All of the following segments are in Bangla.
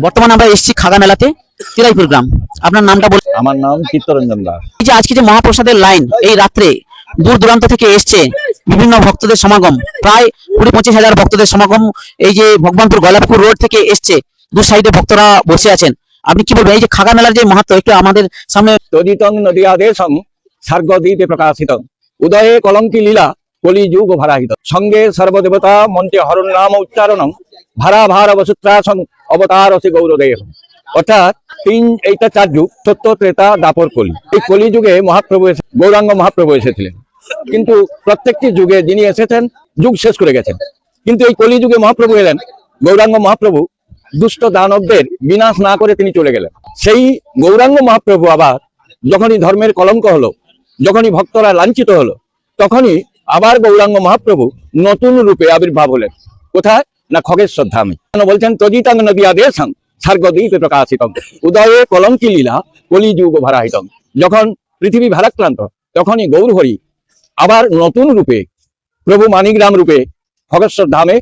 বর্তমানে আমরা এসেছি খাগা মেলাতে, তিরাইপুর গ্রাম। আপনার নামটা বলুন। আমার নাম চিত্তরঞ্জন দাস। এই যে আজকে যে মহাপ্রসাদের লাইন, এই রাত্রে দূর দূরান্ত থেকে এসছে বিভিন্ন ভক্তদের সমাগম, প্রায় 20-25 হাজার ভক্তদের সমাগম। এই যে ভগবানপুর গলাপুর রোড থেকে এসছে, দু সাইডে ভক্তরা বসে আছেন। আপনি কি বলবেন এই যে খাগা মেলার যে মাহাত্ম্য একটু আমাদের সামনে? তদিতং নদিয়াদেশং সার্গদীপে প্রকাশিতং উদয়ে কলঙ্কি লীলা কলি যুগ ভারাহিত সঙ্গে সর্বদেবতা মন্ত্রে হরণ নাম উচ্চারণং ভারা ভার বসুত্রাসং অবতার অসি গৌরদেহ। অর্থাৎ এইটা 4 যুগ, সত্য, ত্রেতা, দাপর, কলি। এই কলি যুগে মহাপ্রভু গৌরাঙ্গ মহাপ্রভু এসেছিলেন, কিন্তু প্রত্যেকটি যুগে যিনি এসেছেন যুগ শেষ করে গেছেন। কিন্তু এই কলি যুগে মহাপ্রভু এলেন, গৌরাঙ্গ মহাপ্রভু দুষ্ট দানবদের বিনাশ না করে তিনি চলে গেলেন। সেই গৌরাঙ্গ মহাপ্রভু আবার যখনই ধর্মের কলঙ্ক হলো, যখনই ভক্তরা লাঞ্ছিত হলো, তখনই আবার গৌরাঙ্গ মহাপ্রভু নতুন রূপে আবির্ভাব হলেন। কোথায় না খগেশ্বর ধামে। বলছেন তজিতাং নদিয়াদেশং সার্গদীপে প্রকাশিতং উদয়ে কলঙ্কি লীলা কলি যুগ ভারাহিতং। যখন পৃথিবী ভারাক্রান্ত, তখনই গৌরহরি আবার নতুন রূপে প্রভু মানিগ্রাম রূপে খগেশ্বর ধামে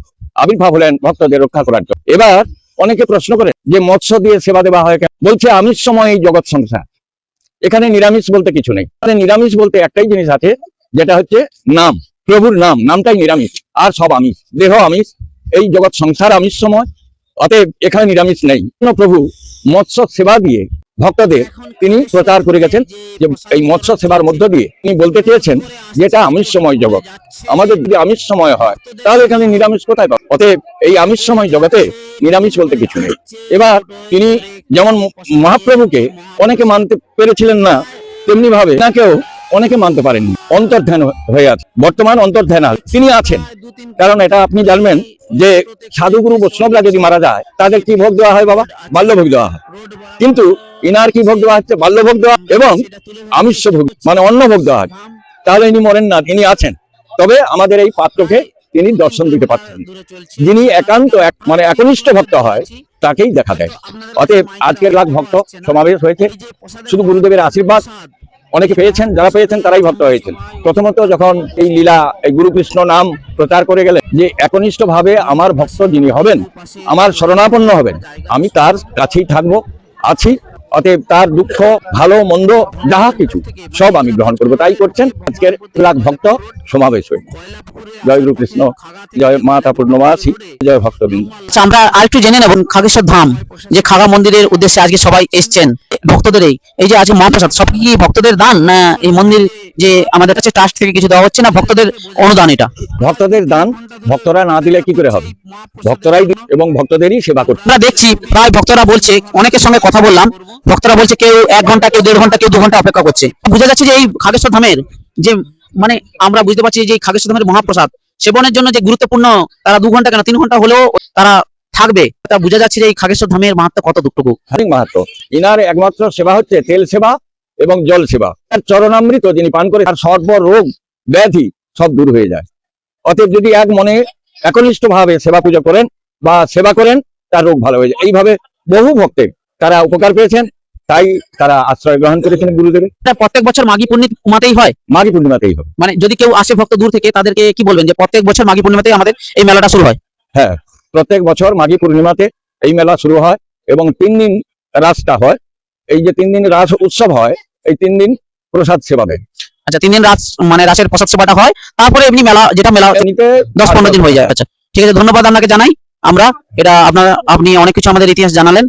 আবির্ভাব হলেন ভক্তদের রক্ষা করার জন্য। এবার অনেকে প্রশ্ন করে যে মৎস্য দিয়ে সেবা দেওয়া হয় কেন? বলছে আমিষময় এই জগৎ সংসার, এখানে নিরামিষ বলতে কিছু নেই। নিরামিষ বলতে একটাই জিনিস আছে, যেটা হচ্ছে নাম, প্রভুর নাম, নামটাই নিরামিষ, আর সব আমিষ। দেহ আমিষ, এই জগৎ সংসার আমিষময়, অতএব এখানে নিরামিষ নেই। প্রভু মৎস্য সেবা দিয়ে ভক্তদের তিনি প্রচার করে গেছেন যে এই মৎস্য সেবার মধ্য দিয়ে তিনি বলতে চেয়েছেন যে এটা আমিষময় জগৎ। আমাদের যদি আমিষময় হয় তাহলে এখানে নিরামিষ কোথায় পাবো? অতএব এই আমিষময় জগতে নিরামিষ বলতে কিছু নেই। এবার তিনি যেমন মহাপ্রভুকে অনেকে মানতে পেরেছিলেন না, তেমনি ভাবে তাকেও অনেকে মানতে পারেননি। অন্তর্ধান হয়ে আছে, বর্তমান অন্তর্ধান তিনি আছেন। কারণ এটা আপনি জানবেন যে সাধুগুরু বৈষ্ণবরা যদি মারা যায় তাদের কি ভোগ দেওয়া হয় বাবা? বাল্যভোগ দেওয়া হয়। কিন্তু ইনার কি ভোগ দেওয়া হচ্ছে? বাল্যভোগ দেওয়া এবং আমিষ ভোগ, মানে অন্ন ভোগ দেওয়া হয়। তাহলে ইনি মরেন না, তিনি আছেন। তবে আমাদের এই পাত্রকে তিনি দর্শন দিতে পারছেন। যিনি একান্ত মানে একনিষ্ঠ ভক্ত হয় তাকেই দেখা দেয়। অতএব আজকের লাখ ভক্ত সমাবেশ হয়েছে, শুধু গুরুদেবের আশীর্বাদ অনেকে পেয়েছেন, যারা পেয়েছেন তারাই ভক্ত হয়েছেন। প্রথমত যখন এই লীলা, এই গুরু কৃষ্ণ নাম প্রচার করে গেলেন যে একনিষ্ঠ ভাবে আমার ভক্ত যিনি হবেন, আমার শরণাপন্ন হবেন, আমি তার কাছেই থাকবো, আছি। অতএব তার দুঃখ, ভালো মন্দ যাহা কিছু সব আমি গ্রহণ করবো। তাই করছেন আজকের লাখ ভক্ত সমাবেশ হয়ে। জয় গুরু কৃষ্ণ, জয় মাতা পূর্ণমাসী, জয় ভক্তবৃন্দ। আমরা আরেকটু জেনে নেব খাগেশ্বর ধাম, যে খাগা মন্দিরের উদ্দেশ্যে আজকে সবাই এসছেন ভক্তদের। এই যে আজকে মহাপ্রসাদ সব কি ভক্তদের দান, না এই মন্দির যে আমাদের কাছে ট্রাস্ট থেকে কিছু দেওয়া হচ্ছে, না ভক্তদের অনুদান? এটা ভক্তদের দান, ভক্তরা না দিলে কি করে হবে? ভক্তরাই এবং ভক্তদেরই সেবা করছে। আমরা দেখছি প্রায় ভক্তরা বলছে, অনেকের সঙ্গে কথা বললাম, ভক্তরা বলছে কেউ 1 ঘন্টা, কেউ 1.5 ঘন্টা, কেউ 2 ঘন্টা অপেক্ষা করছে। বোঝা যাচ্ছে যে এই খাগেশ্বর ধামের যে মানে আমরা বুঝতে পারছি যে খাগেশ্বর ধামের মহাপ্রসাদ সেবনের জন্য যে গুরুত্বপূর্ণ, তারা 2 ঘন্টা কেন 3 ঘন্টা হলেও তারা থাকবে। তা বোঝা যাচ্ছে যে এই খাগেশ্বর ধামের মাহাত্ম্য কতটুকু। মাহাত্ম্য ইনার একমাত্র সেবা হচ্ছে তেল সেবা এবং জল সেবা। তার চরণামৃত যিনি পান করে তার সর্বরোগ ব্যাধি সব দূর হয়ে যায়। অতএব যদি এক মনে একনিষ্ঠ ভাবে সেবা পূজা করেন বা সেবা করেন, তার রোগ ভালো হয়ে যায়। এইভাবে বহু ভক্তের তারা উপকার পেয়েছেন, তাই তারা আশ্রয় গ্রহণ করেছেন গুরুদেবের। প্রত্যেক বছর মাঘী পূর্ণিমাতেই হয়? মাঘী পূর্ণিমাতেই হবে। মানে যদি কেউ আসে ভক্ত দূর থেকে, তাদেরকে কি বলবেন যে প্রত্যেক বছর মাঘী পূর্ণিমাতেই আমাদের এই মেলাটা শুরু হয়? হ্যাঁ, প্রত্যেক বছর মাঘী পূর্ণিমাতে এই মেলা শুরু হয় এবং 3 দিন রাসটা হয়। এই যে 3 দিন রাস উৎসব হয়, এই 3 দিন প্রসাদ সেবা দেয়। আচ্ছা, 3 দিন রাস মানে রাসের প্রসাদ সেবাটা হয়, তারপরে এমনি মেলা, যেটা মেলা 10-15 দিন হয়ে যায়। আচ্ছা ঠিক আছে, ধন্যবাদ আপনাকে জানাই আমরা। এটা আপনি অনেক কিছু আমাদের ইতিহাস জানালেন।